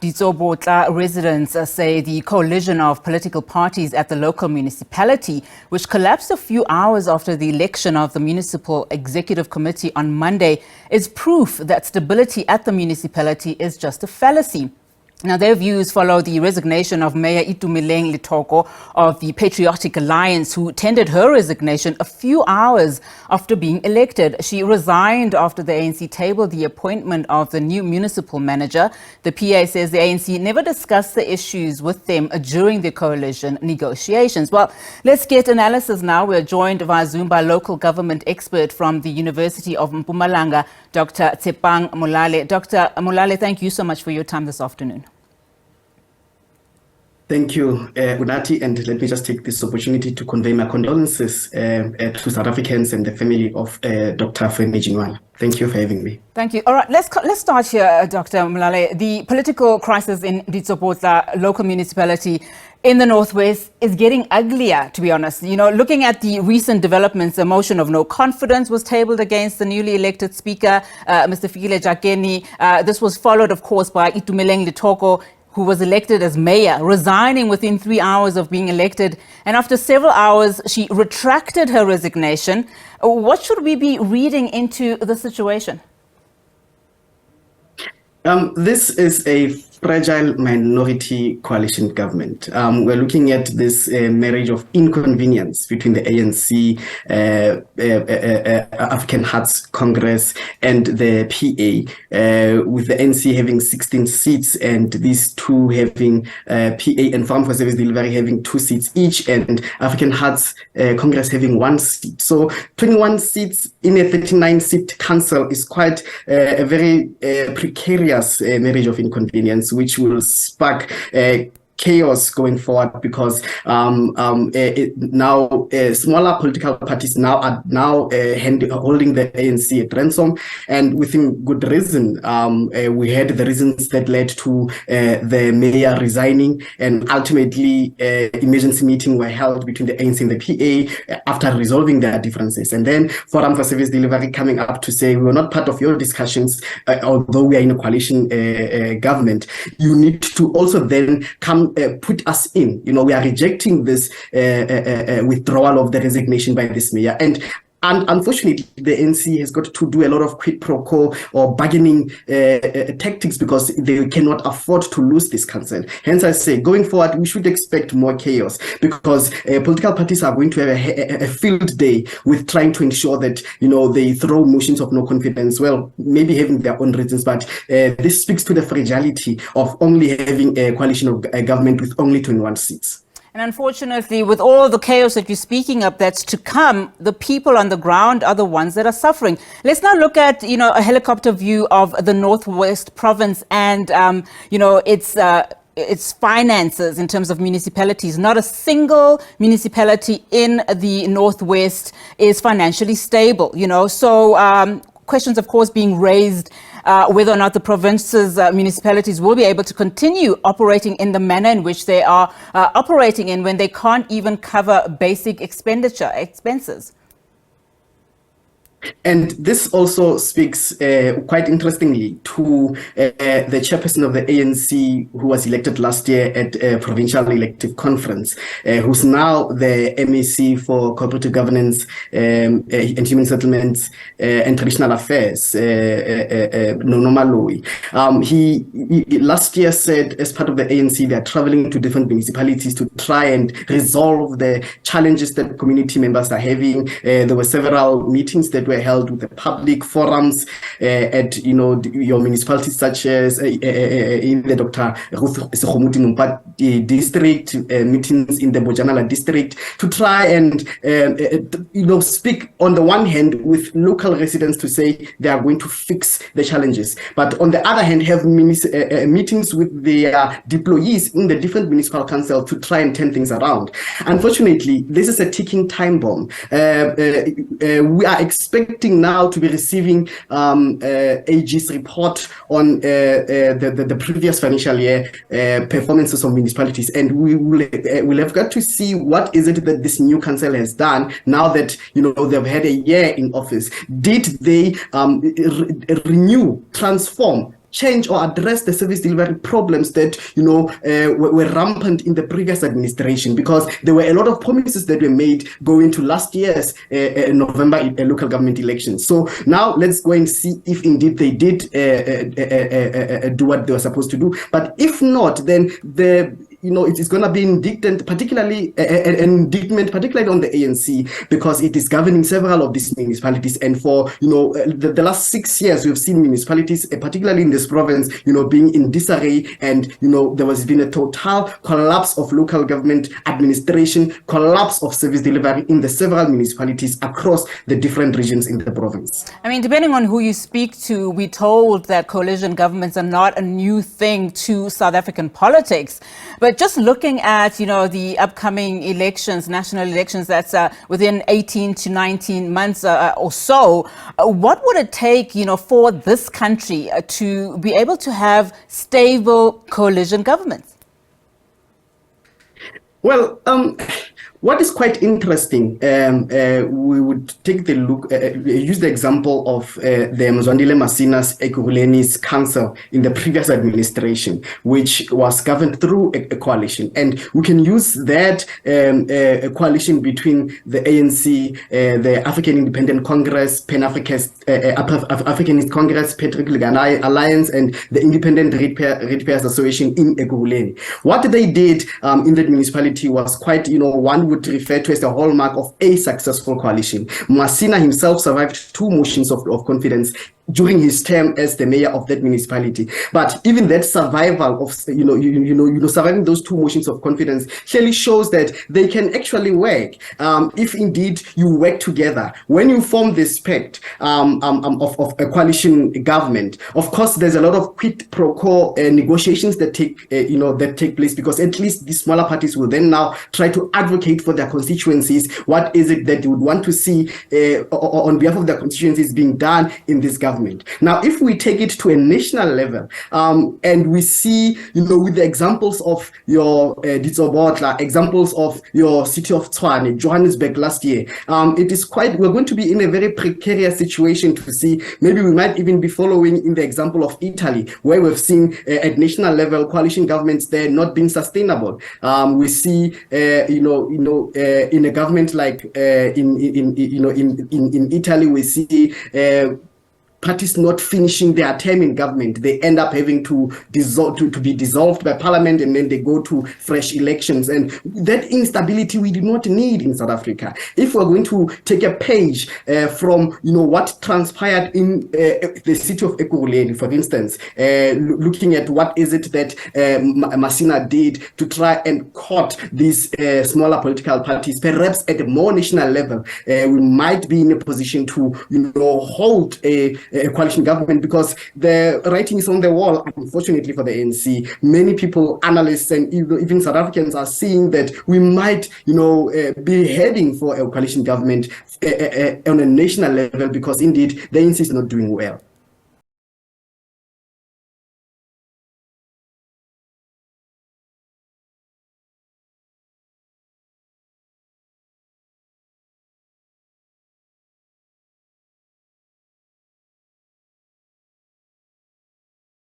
Ditsobotla residents say the coalition of political parties at the local municipality, which collapsed a few hours after the election of the Municipal Executive Committee on Monday, is proof that stability at the municipality is just a fallacy. Now, their views follow the resignation of Mayor Itumeleng Lethoko of the Patriotic Alliance, who tendered her resignation a few hours after being elected. She resigned after the ANC tabled the appointment of the new Municipal Manager. The PA says the ANC never discussed the issues with them during the coalition negotiations. Well, let's get analysis now. We're joined via Zoom by local government expert from the University of Mpumalanga, Dr. Tshepang Molale. Dr. Molale, thank you so much for your time this afternoon. Thank you, Unati, and let me just take this opportunity to convey my condolences to South Africans and the family of Dr. Femi. Thank you for having me. Thank you. All right, let's start here, Dr. Molale. The political crisis in Ditsobotla Local Municipality in the Northwest is getting uglier, to be honest. You know, looking at the recent developments, a motion of no confidence was tabled against the newly elected Speaker, Mr. Fikile Jakeni. This was followed, of course, by Itumeleng Lethoko, who was elected as mayor, resigning within 3 hours of being elected. And after several hours, she retracted her resignation. What should we be reading into the situation? This is a fragile minority coalition government. We're looking at this marriage of inconvenience between the ANC, African Hearts Congress, and the PA, with the ANC having 16 seats and these two having PA and Farm for Service Delivery having 2 seats each, and African Hearts Congress having 1 seat. So 21 seats in a 39-seat council is quite a very precarious marriage of inconvenience, which will spark chaos going forward, because now smaller political parties are holding the ANC at ransom, and within good reason. We had the reasons that led to the mayor resigning, and ultimately emergency meeting were held between the ANC and the PA after resolving their differences, and then Forum for Service Delivery coming up to say, we were not part of your discussions, although we are in a coalition government. You need to also then come put us in. You know, we are rejecting this withdrawal of the resignation by this mayor. And unfortunately, the ANC has got to do a lot of quid pro quo or bargaining tactics, because they cannot afford to lose this council. Hence, I say, going forward, we should expect more chaos, because political parties are going to have a field day with trying to ensure that, you know, they throw motions of no confidence. Well, maybe having their own reasons, but this speaks to the fragility of only having a coalition of government with only 21 seats. And unfortunately, with all the chaos that you're speaking of that's to come, the people on the ground are the ones that are suffering. Let's now look at, you know, a helicopter view of the Northwest province and, you know, its finances in terms of municipalities. Not a single municipality in the Northwest is financially stable, you know. So questions, of course, being raised whether or not the province's municipalities will be able to continue operating in the manner in which they are operating in, when they can't even cover basic expenses. And this also speaks quite interestingly to the chairperson of the ANC, who was elected last year at a provincial elective conference, who's now the MAC for Cooperative Governance and Human Settlements and Traditional Affairs, Nonomaloi. He last year said, as part of the ANC, they're traveling to different municipalities to try and resolve the challenges that community members are having. There were several meetings that were held with the public forums at, you know, your municipalities, such as in the Dr. Ruth Sekgomuti Numpa district, meetings in the Bojanala district, to try and you know, speak on the one hand with local residents to say they are going to fix the challenges, but on the other hand have meetings with the deployees in the different municipal council to try and turn things around. Unfortunately, this is a ticking time bomb. We are expecting now to be receiving AG's report on the previous financial year performances of municipalities, and we will have got to see what is it that this new council has done now that, you know, they've had a year in office. Did they renew, transform change or address the service delivery problems that were rampant in the previous administration, because there were a lot of promises that were made going to last year's November local government elections. So now let's go and see if indeed they did do what they were supposed to do. But if not, then it is going to be indictment, particularly on the ANC, because it is governing several of these municipalities. And for the last 6 years, we've seen municipalities, particularly in this province, being in disarray, and there has been a total collapse of local government administration, collapse of service delivery in the several municipalities across the different regions in the province. I mean, depending on who you speak to, we're told that coalition governments are not a new thing to South African politics. But just looking at, the upcoming elections, national elections, that's within 18 to 19 months or so, what would it take, for this country to be able to have stable coalition governments? Well, what is quite interesting, we would take the look, use the example of the Mzwandile Masina's Ekurhuleni's council in the previous administration, which was governed through a coalition. And we can use that coalition between the ANC, the African Independent Congress, Pan-Africanist Congress, Patriotic Alliance, and the Independent Ratepayers Association in Ekurhuleni. What they did in that municipality was quite, one would refer to as the hallmark of a successful coalition. Masina himself survived 2 motions of confidence during his term as the mayor of that municipality. But even that survival of, surviving those 2 motions of confidence clearly shows that they can actually work if indeed you work together. When you form this pact of a coalition government, of course, there's a lot of quid pro quo negotiations that take place, because at least the smaller parties will then now try to advocate for their constituencies. What is it that you would want to see on behalf of their constituencies being done in this government? Now, if we take it to a national level, and we see, with the examples of your Ditsobotla, examples of your city of Tshwane, Johannesburg last year, we're going to be in a very precarious situation to see. Maybe we might even be following in the example of Italy, where we've seen at national level coalition governments there not being sustainable. We see, in a government like in Italy, we see parties not finishing their term in government. They end up having to be dissolved by parliament, and then they go to fresh elections. And that instability we do not need in South Africa. If we're going to take a page from what transpired in the city of Ekurhuleni, for instance, looking at what is it that Masina did to try and court these smaller political parties, perhaps at a more national level, we might be in a position to hold a coalition government, because the writing is on the wall, unfortunately for the ANC. Many people, analysts, and even South Africans are seeing that we might, be heading for a coalition government on a national level, because indeed the ANC is not doing well.